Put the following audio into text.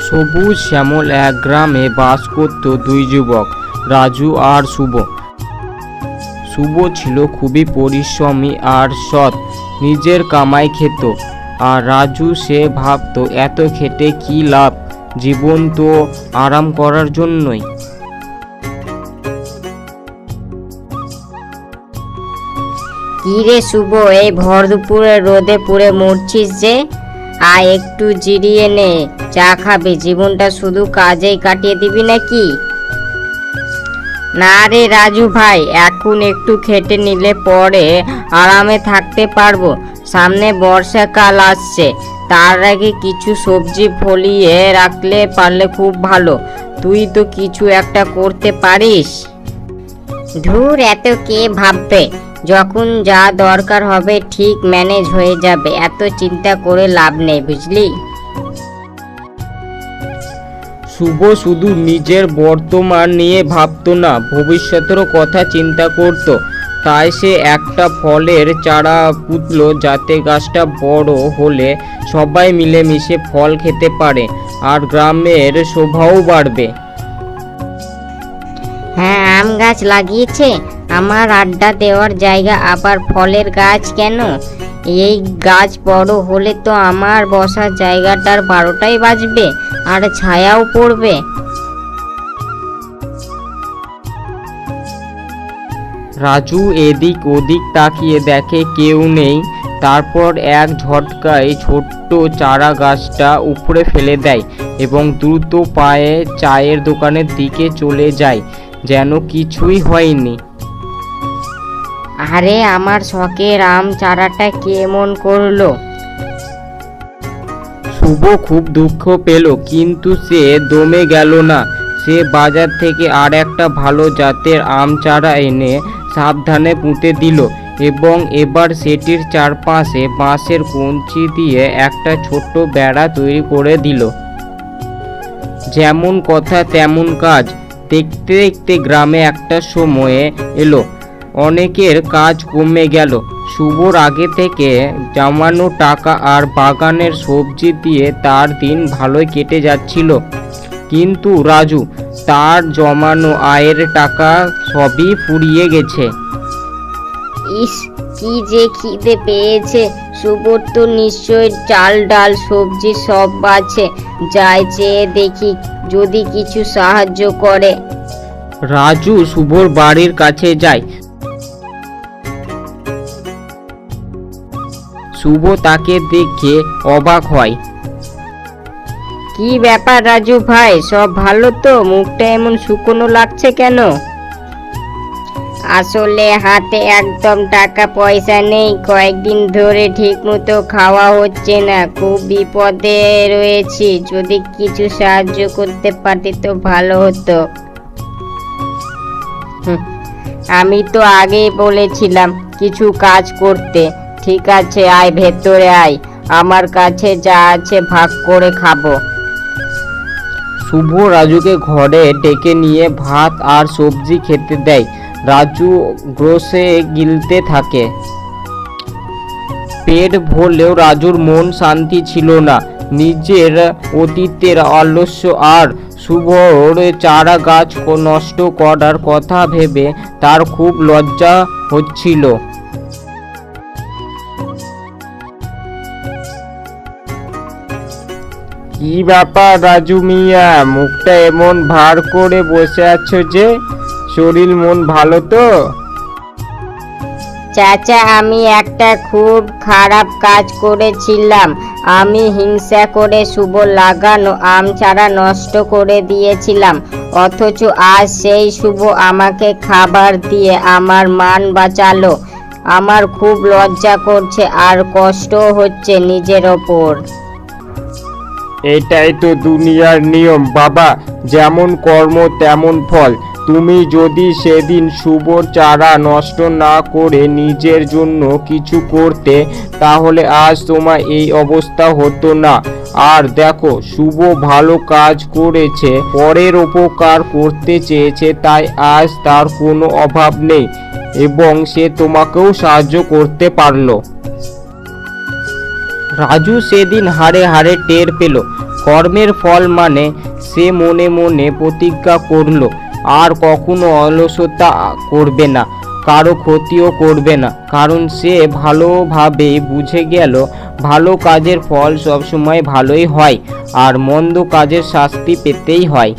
সবুজ শ্যামল এক গ্রামে বাস করত দুই যুবক, রাজু আর শুভ। শুভ ছিল খুবই পরিশ্রমী আর সৎ, নিজের কামাই খেত। আর রাজু সে ভাবত এত খেটে কি লাভ, জীবন তো আরাম করার জন্যই। কি রে শুভ, এই ভর দুপুরে রোদে পুড়ে মরছিস যে? আয় একটু জিরিয়ে নে, চা খাবি। জীবনটা শুধু কাজেই কাটিয়ে দিবি নাকি? না রে রাজু ভাই, এখন একটু খেটে নিলে পরে আরামে থাকতে পারবো। সামনে বর্ষাকাল আসছে, তার আগে কিছু সবজি ফলিয়ে রাখলে পারলে খুব ভালো। তুই তো কিছু একটা করতে পারিস। ধুর, এত কে ভাববে? যখন যা দরকার হবে ঠিক ম্যানেজ হয়ে যাবে, এত চিন্তা করে লাভ নেই, বুঝলি? শুভ শুধু নিজের বর্তমান নিয়ে ভাবতো না, ভবিষ্যতেরও কথা চিন্তা করত। তাই সে একটা ফলের চারা পুঁতল, যাতে গাছটা বড় হলে সবাই মিলেমিশে ফল খেতে পারে আর গ্রামের শোভাও বাড়বে। হ্যাঁ, আম গাছ লাগিয়েছে। আমার আড্ডা দেওয়ার জায়গা, আবার ফলের গাছ কেন? এই গাছ বড় হলে তো আমার বসার জায়গাটার 12টাই বাজবে আর ছায়াও পড়বে। রাজু এদিক ওদিক তাকিয়ে দেখে কেউ নেই। তারপর এক ঝটকায় ছোট্ট চারা গাছটা উপড়ে ফেলে দেয় এবং দ্রুত পায়ে চায়ের দোকানের দিকে চলে যায়, যেন কিছুই হয়নি। আরে, আমার শখের আম চারাটা কেমন করলো? শুভ খুব দুঃখ পেল, কিন্তু সে দমে গেল না। সে বাজার থেকে আর একটা ভালো জাতের আম চারা এনে সাবধানে পুঁতে দিল এবং এবার সেটির চারপাশে বাঁশের কঞ্চি দিয়ে একটা ছোট্ট বেড়া তৈরি করে দিল। যেমন কথা তেমন কাজ। দেখতে দেখতে গ্রামে একটা সময়ে এলো, অনেকের কাজ কমে গেল। শুভর আগে থেকে জমানো টাকা আর বাগানের সবজি দিয়ে তার দিন ভালোই কেটে যাচ্ছিল। কিন্তু রাজু, তার জমানো আয়ের টাকা সবই ফুরিয়ে গেছে। ইস, কি যে খিদে পেয়েছে! শুভর তো নিশ্চয় চাল ডাল সবজি সব আছে। যাই চেয়ে দেখি যদি কিছু সাহায্য করে। রাজু শুভর বাড়ির কাছে যায়। শুভ তাকে দেখে অবাক হয়। কি ব্যাপার রাজু ভাই, সব ভালো তো? মুখটা এমন শুকনো লাগছে কেন? আসলে হাতে একদম টাকা পয়সা নেই, কয়েকদিন ধরে ঠিক মতো খাওয়া হচ্ছে না, খুব বিপদে রয়েছি। যদি কিছু সাহায্য করতে পারতি তো ভালো হতো। আমি তো আগেই বলেছিলাম কিছু কাজ করতে। ঠিক আছে, আয় ভেতরে আয়, আমার কাছে যা আছে ভাগ করে খাবো। শুভ রাজুকে ঘরে ডেকে নিয়ে ভাত আর সবজি খেতে দেয়। রাজু গ্রসে গিলতে থাকে। পেট ভরলেও রাজুর মন শান্তি ছিল না। নিজের অতীতের আলস্য আর শুভর চারা গাছ নষ্ট করার কথা ভেবে তার খুব লজ্জা হচ্ছিল। কি ব্যাপার রাজু মিয়া, মুখটা এমন ভার করে বসে আছো যে? শরীর মন ভালো তো? চাচা, আমি একটা খুব খারাপ কাজ করেছিলাম। আমি হিংসা করে শুভ লাগানো আম চারা নষ্ট করে দিয়েছিলাম, অথচ আজ সেই শুভ আমাকে খাবার দিয়ে আমার মান বাঁচালো। আমার খুব লজ্জা করছে আর কষ্ট হচ্ছে নিজের ওপর। এটাই তো দুনিয়ার নিয়ম বাবা, যেমন কর্ম তেমন ফল। তুমি যদি সেদিন শুভর চারা নষ্ট না করে নিজের জন্য কিছু করতে, তাহলে আজ তোমার এই অবস্থা হতো না। আর দেখো, শুভ ভালো কাজ করেছে, পরের উপকার করতে চেয়েছে, তাই আজ তার কোনো অভাব নেই এবং সে তোমাকেও সাহায্য করতে পারলো। রাজু সেদিন হাড়ে হাড়ে টের পেল, কর্মের ফল মানে সে মনে মনে প্রতিজ্ঞা করলো আর কখনো অলসতা করবে না, কারো ক্ষতিও করবে না, কারণ সে ভালোভাবে বুঝে গেল ভালো কাজের ফল সবসময় ভালোই হয় আর মন্দ কাজের শাস্তি পেতেই হয়।